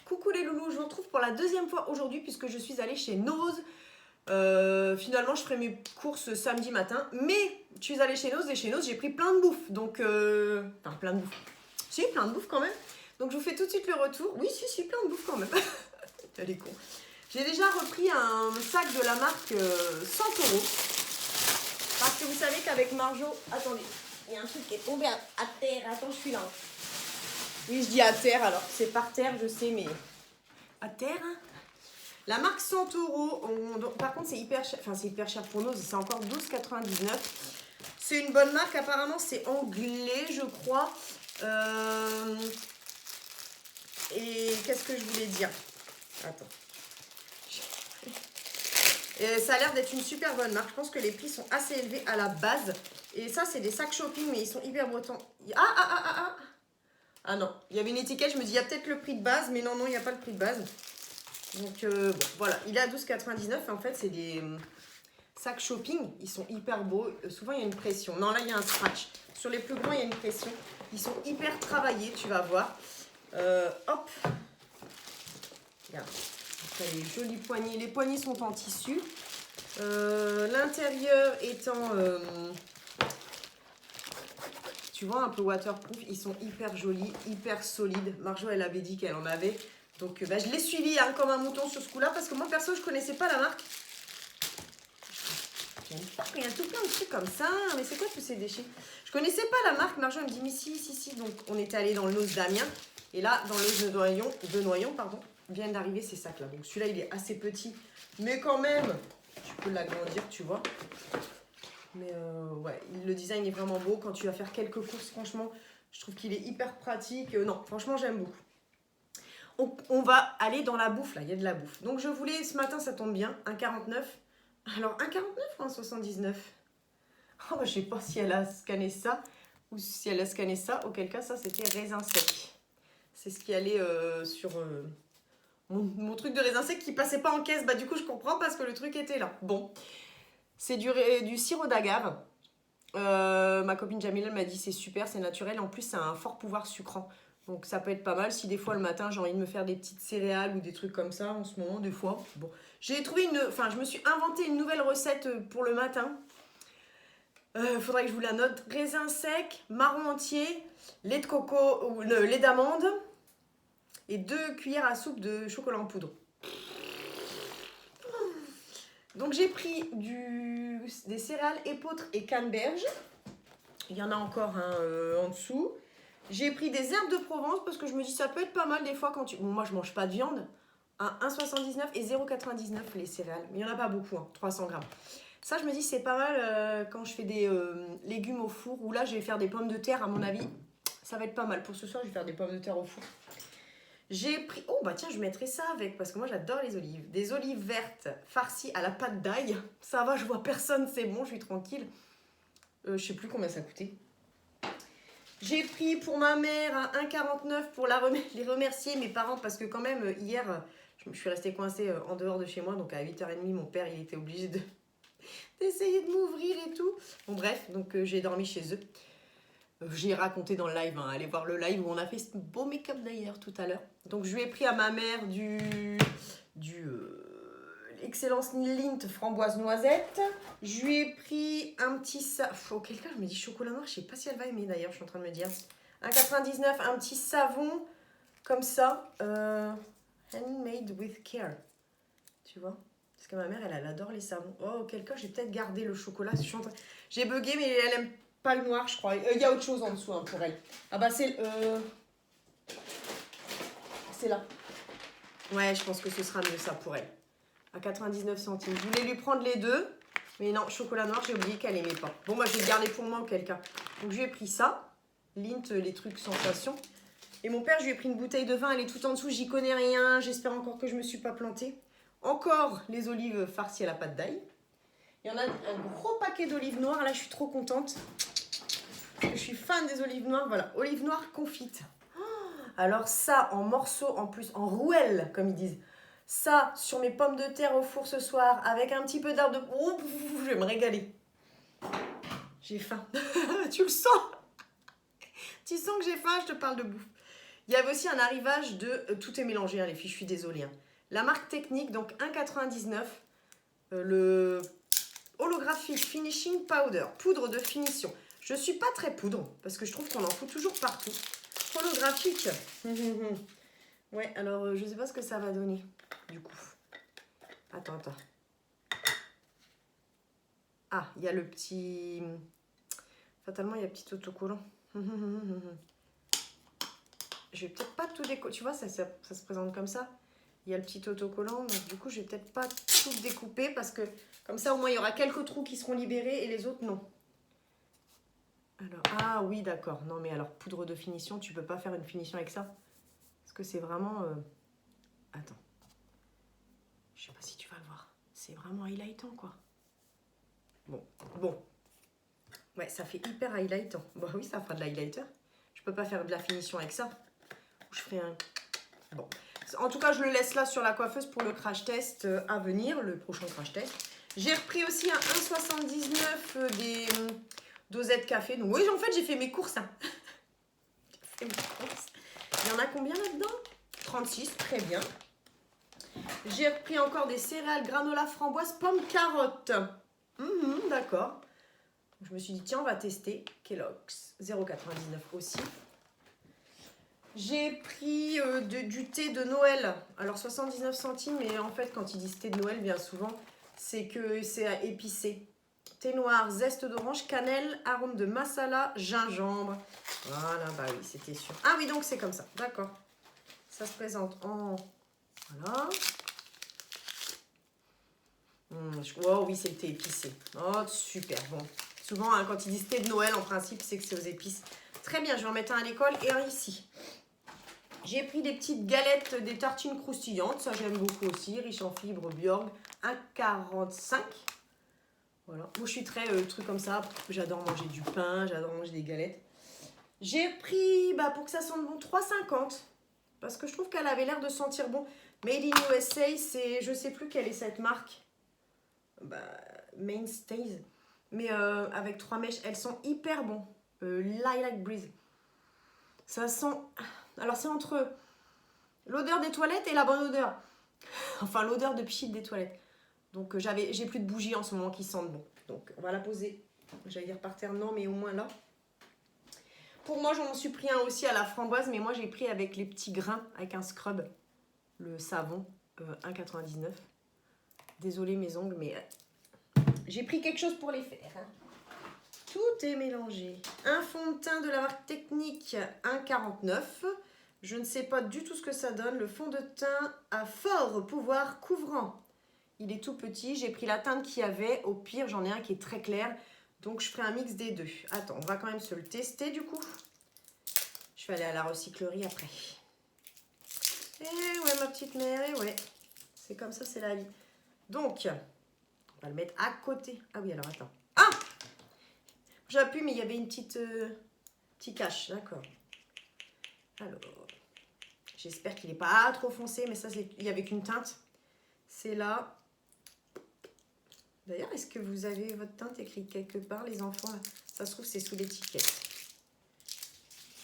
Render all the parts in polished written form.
Coucou les loulous, je vous retrouve pour la deuxième fois aujourd'hui puisque je suis allée chez Nose. Finalement, je ferai mes courses samedi matin, mais je suis allée chez Nose et chez Nose, j'ai pris plein de bouffe. Donc, enfin, plein de bouffe. Si, plein de bouffe quand même. Donc, je vous fais tout de suite le retour. Oui, si, plein de bouffe quand même. Elle est con. J'ai déjà repris un sac de la marque Santoro. Parce que vous savez qu'avec Marjo... Attendez, il y a un truc qui est tombé à terre. Attends, je suis là. Oui, je dis à terre, alors c'est par terre, je sais, mais... À terre, hein. La marque Santoro, par contre, c'est hyper cher. Enfin, c'est hyper cher pour nous, c'est encore 12,99 €. C'est une bonne marque, apparemment, c'est anglais, je crois. Et qu'est-ce que je voulais dire? Attends. Et ça a l'air d'être une super bonne marque. Je pense que les prix sont assez élevés à la base. Et ça, c'est des sacs shopping, mais ils sont hyper bretons. Ah non, il y avait une étiquette, je me dis, il y a peut-être le prix de base, mais non, il n'y a pas le prix de base. Donc, bon, voilà, il est à 12,99 €. En fait, c'est des sacs shopping. Ils sont hyper beaux. Souvent, il y a une pression. Non, là, il y a un scratch. Sur les plus grands, il y a une pression. Ils sont hyper travaillés, tu vas voir. Hop. Regarde. Après, les jolis poignées. Les poignées sont en tissu. L'intérieur étant... tu vois, un peu waterproof. Ils sont hyper jolis, hyper solides. Marjo, elle avait dit qu'elle en avait. Donc, je l'ai suivi hein, comme un mouton sur ce coup-là. Parce que moi, perso, je ne connaissais pas la marque. J'aime pas quand il y a tout plein de trucs comme ça. Mais c'est quoi tous ces déchets? Je ne connaissais pas la marque. Marjo, elle me dit, mais si. Donc, on était allé dans le Nose d'Amiens. Et là, dans le de Noyon, viennent d'arriver ces sacs-là. Donc, celui-là, il est assez petit. Mais quand même, tu peux l'agrandir, tu vois. Mais ouais, le design est vraiment beau. Quand tu vas faire quelques courses, franchement, je trouve qu'il est hyper pratique. Non, franchement, j'aime beaucoup. On va aller dans la bouffe, là. Il y a de la bouffe. Donc, je voulais, ce matin, ça tombe bien, 1,49 €. Alors, 1,49 ou 1,79 €? Oh, je sais pas si elle a scanné ça ou si elle a scanné ça. Auquel cas, ça, c'était raisin sec. C'est ce qui allait sur mon truc de raisin sec qui passait pas en caisse. Bah, du coup, je comprends parce que le truc était là. Bon. C'est du sirop d'agave. Ma copine Jamila m'a dit c'est super, c'est naturel. En plus, ça a un fort pouvoir sucrant. Donc ça peut être pas mal. Si des fois le matin j'ai envie de me faire des petites céréales ou des trucs comme ça en ce moment, des fois. Bon, j'ai trouvé je me suis inventé une nouvelle recette pour le matin. Faudrait que je vous la note. Raisin sec, marron entier, lait de coco ou lait d'amande et 2 cuillères à soupe de chocolat en poudre. Donc j'ai pris des céréales épeautres et canneberge. Il y en a encore un en dessous. J'ai pris des herbes de Provence parce que je me dis ça peut être pas mal des fois quand tu... Bon, moi je mange pas de viande. 1,79 € et 0,99 € les céréales. Mais il n'y en a pas beaucoup, 300 grammes. Ça je me dis c'est pas mal quand je fais des légumes au four. Ou là je vais faire des pommes de terre à mon avis. Ça va être pas mal. Pour ce soir je vais faire des pommes de terre au four. J'ai pris... Oh, bah tiens, je mettrai ça avec, parce que moi, j'adore les olives. Des olives vertes farcies à la pâte d'ail. Ça va, je vois personne, c'est bon, je suis tranquille. Je sais plus combien ça coûtait. J'ai pris pour ma mère 1,49 € pour les remercier, mes parents, parce que quand même, hier, je suis restée coincée en dehors de chez moi. Donc, à 8h30, mon père, il était obligé d'essayer de m'ouvrir et tout. Bon, bref, donc j'ai dormi chez eux. J'ai raconté dans le live, hein. Allez voir le live où on a fait ce beau make-up d'ailleurs tout à l'heure. Donc je lui ai pris à ma mère du Excellence Lint framboise noisette. Je lui ai pris un petit auquel cas je me dis chocolat noir, je sais pas si elle va aimer d'ailleurs, je suis en train de me dire. 1,99 €, un petit savon comme ça, handmade with care. Tu vois? Parce que ma mère elle adore les savons. Oh, auquel cas j'ai peut-être gardé le chocolat. J'ai bugué mais elle aime pas le noir, je crois. Il y a autre chose en dessous pour elle. Ah bah c'est là. Ouais, je pense que ce sera mieux ça pour elle. À 99 centimes. Je voulais lui prendre les deux. Mais non, chocolat noir, j'ai oublié qu'elle aimait pas. Bon, bah je vais le garder pour moi en quelqu'un. Donc je lui ai pris ça. Lint, les trucs sensation. Et mon père, je lui ai pris une bouteille de vin. Elle est tout en dessous. J'y connais rien. J'espère encore que je me suis pas plantée. Encore les olives farcies à la pâte d'ail. Il y en a un gros paquet d'olives noires. Là, je suis trop contente. Je suis fan des olives noires. Voilà, olives noires confites. Alors ça, en morceaux, en plus, en rouelles, comme ils disent. Ça, sur mes pommes de terre au four ce soir, avec un petit peu d'herbe de... Oh, je vais me régaler. J'ai faim. Tu le sens? Tu sens que j'ai faim, je te parle de bouffe. Il y avait aussi un arrivage de... tout est mélangé, hein, les filles, je suis désolée. Hein. La marque Technique, donc 1,99. Le Holographic Finishing Powder, poudre de finition. Je ne suis pas très poudre, parce que je trouve qu'on en fout toujours partout. Holographique. Ouais, alors je ne sais pas ce que ça va donner, du coup. Attends. Ah, il y a le petit... Fatalement, il y a le petit autocollant. Je vais peut-être pas tout découper. Tu vois, ça se présente comme ça. Il y a le petit autocollant. Donc, du coup, je vais peut-être pas tout découper parce que comme ça, au moins, il y aura quelques trous qui seront libérés et les autres, non. Alors, ah oui, d'accord. Non, mais alors, poudre de finition, tu peux pas faire une finition avec ça. Parce que c'est vraiment... Attends. Je sais pas si tu vas le voir. C'est vraiment highlightant, quoi. Bon. Ouais, ça fait hyper highlightant. Bon, oui, ça fera de l'highlighter. Je peux pas faire de la finition avec ça. Je ferai un... Bon. En tout cas, je le laisse là sur la coiffeuse pour le crash test à venir, le prochain crash test. J'ai repris aussi un 1,79 des dosettes café. Donc oui, en fait, j'ai fait mes courses. Hein. Il y en a combien là-dedans? 36, très bien. J'ai repris encore des céréales granola framboise pomme carotte. D'accord. Je me suis dit, tiens, on va tester. Kellogg's, 0,99 aussi. J'ai pris du thé de Noël. Alors, 79 centimes, mais en fait, quand ils disent thé de Noël, bien souvent, c'est que c'est à épicé. Thé noir, zeste d'orange, cannelle, arôme de masala, gingembre. Voilà, bah oui, c'était sûr. Ah oui, donc c'est comme ça. D'accord. Ça se présente en... Voilà. Oh oui, c'est le thé épicé. Oh, super, bon. Souvent, hein, quand ils disent thé de Noël, en principe, c'est que c'est aux épices. Très bien, je vais en mettre un à l'école et un ici. J'ai pris des petites galettes, des tartines croustillantes. Ça, j'aime beaucoup aussi. Riche en fibres, Bjorg. 1,45. Voilà. Moi, je suis très truc comme ça. J'adore manger du pain, j'adore manger des galettes. J'ai pris, pour que ça sente bon, 3,50. Parce que je trouve qu'elle avait l'air de sentir bon. Made in USA, c'est... Je sais plus quelle est cette marque. Mainstays. Mais avec 3 mèches, elles sont hyper bon. Lilac Breeze. Ça sent... Alors, c'est entre l'odeur des toilettes et la bonne odeur. Enfin, l'odeur de pchit des toilettes. Donc, j'ai plus de bougies en ce moment qui sentent bon. Donc, on va la poser. J'allais dire par terre, non, mais au moins là. Pour moi, j'en suis pris un aussi à la framboise, mais moi, j'ai pris avec les petits grains, avec un scrub, le savon, 1,99. Désolée mes ongles, mais j'ai pris quelque chose pour les faire. Hein. Tout est mélangé. Un fond de teint de la marque Technique, 1,49. Je ne sais pas du tout ce que ça donne. Le fond de teint à fort pouvoir couvrant. Il est tout petit. J'ai pris la teinte qu'il y avait. Au pire, j'en ai un qui est très clair. Donc, je ferai un mix des deux. Attends, on va quand même se le tester du coup. Je vais aller à la recyclerie après. Eh ouais, ma petite mère, eh ouais. C'est comme ça, c'est la vie. Donc, on va le mettre à côté. Ah oui, alors attends. Ah! J'appuie, mais il y avait une petite cache, d'accord. Alors, j'espère qu'il n'est pas trop foncé, mais ça, il n'y avait qu'une teinte. C'est là. D'ailleurs, est-ce que vous avez votre teinte écrite quelque part, les enfants là? Ça se trouve, c'est sous l'étiquette.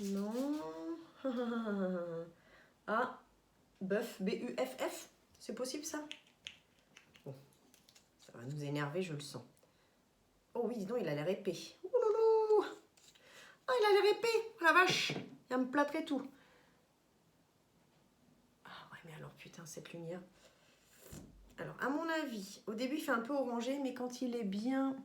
Non. Ah, Buff, B-U-F-F. C'est possible, ça? Bon, ça va nous énerver, je le sens. Oh oui, dis donc, il a l'air épais. Ouh loulou! Ah, il a l'air épais! Oh la vache! Il va me plâtrer tout. Ah ouais, mais alors, putain, cette lumière. Alors, à mon avis, au début, il fait un peu orangé, mais quand il est bien...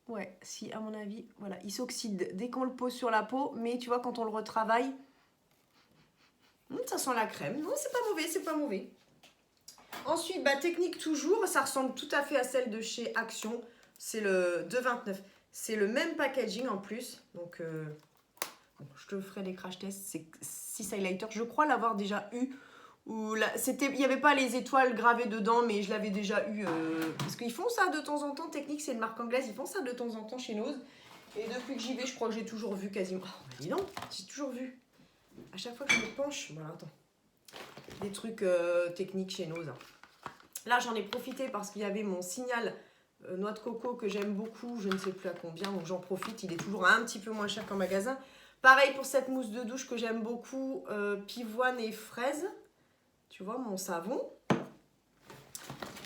Ouais, si, à mon avis, voilà, il s'oxyde dès qu'on le pose sur la peau, mais tu vois, quand on le retravaille, ça sent la crème. Non, c'est pas mauvais, c'est pas mauvais. Ensuite, Technique toujours, ça ressemble tout à fait à celle de chez Action. C'est le 2,29. C'est le même packaging en plus. Donc, je te ferai des crash tests. C'est 6 highlighters. Je crois l'avoir déjà eu. Il n'y avait pas les étoiles gravées dedans, mais je l'avais déjà eu. Parce qu'ils font ça de temps en temps. Technique, c'est une marque anglaise. Ils font ça de temps en temps chez Nose. Et depuis que j'y vais, je crois que j'ai toujours vu quasiment. Oh, dis donc, j'ai toujours vu. À chaque fois que je me penche, voilà, attends. Des trucs techniques chez Nose. Là, j'en ai profité parce qu'il y avait mon signal noix de coco que j'aime beaucoup. Je ne sais plus à combien, donc j'en profite. Il est toujours un petit peu moins cher qu'en magasin. Pareil pour cette mousse de douche que j'aime beaucoup, pivoine et fraise. Tu vois, mon savon.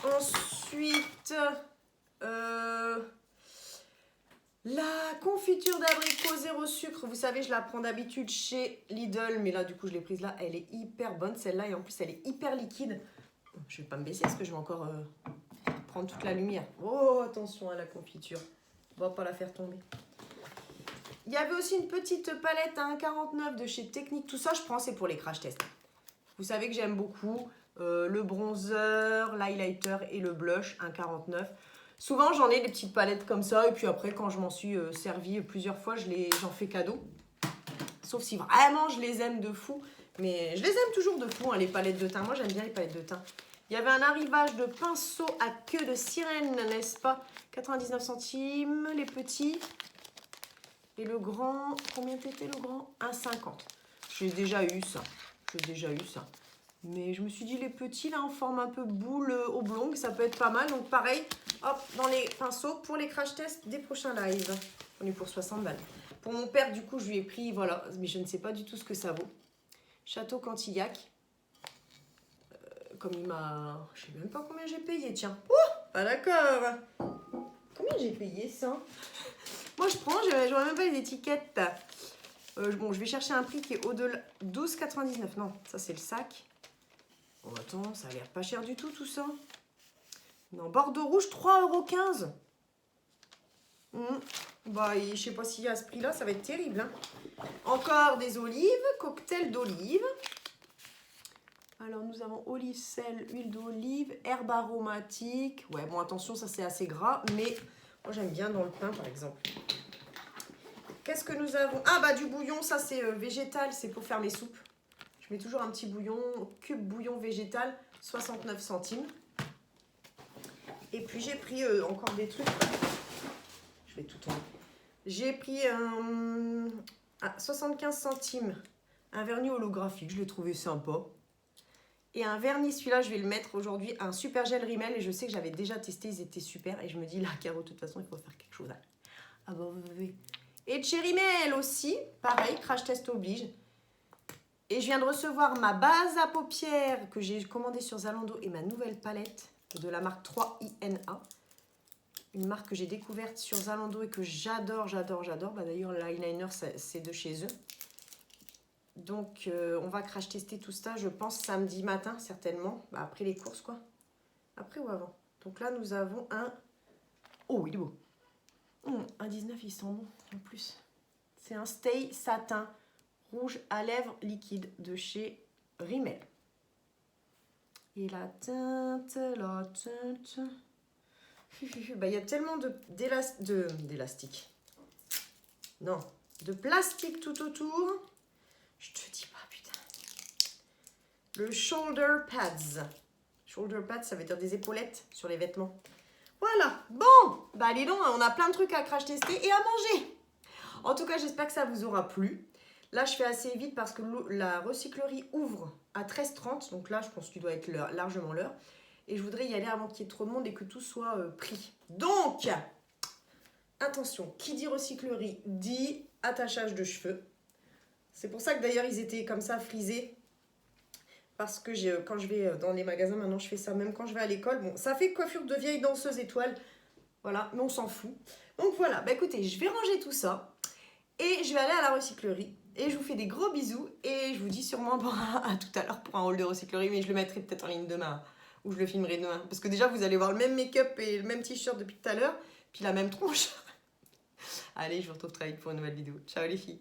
Ensuite, la confiture d'abricot zéro sucre. Vous savez, je la prends d'habitude chez Lidl. Mais là, du coup, je l'ai prise là. Elle est hyper bonne, celle-là. Et en plus, elle est hyper liquide. Je vais pas me baisser parce que je vais encore prendre toute la lumière. Oh, attention à la confiture. On va pas la faire tomber. Il y avait aussi une petite palette à 1,49 de chez Technique. Tout ça, je prends, c'est pour les crash tests. Vous savez que j'aime beaucoup le bronzer, l'highlighter et le blush, 1,49. Souvent, j'en ai des petites palettes comme ça. Et puis après, quand je m'en suis servi plusieurs fois, j'en fais cadeau. Sauf si vraiment je les aime de fou. Mais je les aime toujours de fou, hein, les palettes de teint. Moi, j'aime bien les palettes de teint. Il y avait un arrivage de pinceau à queue de sirène, n'est-ce pas? 99 centimes, les petits. Et le grand, combien c'était le grand? 1,50. J'ai déjà eu ça. Mais je me suis dit, les petits, là, en forme un peu boule oblongue, ça peut être pas mal. Donc, pareil, hop, dans les pinceaux pour les crash tests des prochains lives. On est pour 60 balles. Pour mon père, du coup, je lui ai pris, voilà, mais je ne sais pas du tout ce que ça vaut. Château Cantillac. Comme il m'a... Je sais même pas combien j'ai payé, tiens. Oh, pas d'accord. Combien j'ai payé ça? Moi, je prends, je vois même pas les étiquettes. Bon, je vais chercher un prix qui est au-delà. 12,99. Non, ça, c'est le sac. Oh, attends, ça a l'air pas cher du tout ça. Non, Bordeaux rouge, 3,15 €. Bah, je sais pas si à ce prix-là, ça va être terrible. Hein. Encore des olives, cocktail d'olive. Alors, nous avons olive, sel, huile d'olive, herbe aromatique. Ouais, bon, attention, ça, c'est assez gras, mais moi, j'aime bien dans le pain, par exemple. Qu'est-ce que nous avons? Ah, bah, du bouillon, ça, c'est végétal, c'est pour faire mes soupes. Je mets toujours un petit bouillon, cube bouillon végétal, 69 centimes. Et puis, j'ai pris encore des trucs. Je vais tout enlever. J'ai pris à 75 centimes un vernis holographique. Je l'ai trouvé sympa. Et un vernis, celui-là, je vais le mettre aujourd'hui, un super gel rímel. Et je sais que j'avais déjà testé, ils étaient super. Et je me dis, là, Caro, de toute façon, il faut faire quelque chose. Ah bah oui. Et chez Rimmel aussi, pareil, crash test oblige. Et je viens de recevoir ma base à paupières que j'ai commandée sur Zalando et ma nouvelle palette de la marque 3INA. Une marque que j'ai découverte sur Zalando et que j'adore. Bah, d'ailleurs, l'eyeliner, c'est de chez eux. Donc, on va crash tester tout ça, je pense, samedi matin, certainement. Bah, après les courses, quoi. Après ou avant. Donc là, nous avons un... Oh, il est beau. Un 19, il sent bon, en plus. C'est un Stay Satin rouge à lèvres liquide de chez Rimmel. Et la teinte... Bah, il y a tellement d'élastique. Non, de plastique tout autour. Je te dis pas, putain. Le shoulder pads. Shoulder pads, ça veut dire des épaulettes sur les vêtements. Voilà. Bon, bah allez donc, on a plein de trucs à crash tester et à manger. En tout cas, j'espère que ça vous aura plu. Là, je fais assez vite parce que la recyclerie ouvre à 13h30. Donc là, je pense qu'il doit être largement l'heure. Et je voudrais y aller avant qu'il y ait trop de monde et que tout soit pris. Donc, attention, qui dit recyclerie dit attachage de cheveux. C'est pour ça que d'ailleurs, ils étaient comme ça frisés. Parce que quand je vais dans les magasins, maintenant, je fais ça. Même quand je vais à l'école. Bon, ça fait coiffure de vieille danseuse étoile. Voilà, mais on s'en fout. Donc voilà, bah écoutez, je vais ranger tout ça. Et je vais aller à la recyclerie. Et je vous fais des gros bisous. Et je vous dis sûrement à tout à l'heure pour un haul de recyclerie. Mais je le mettrai peut-être en ligne demain. Ou je le filmerai demain. Parce que déjà, vous allez voir le même make-up et le même t-shirt depuis tout à l'heure. Puis la même tronche. Allez, je vous retrouve très vite pour une nouvelle vidéo. Ciao les filles.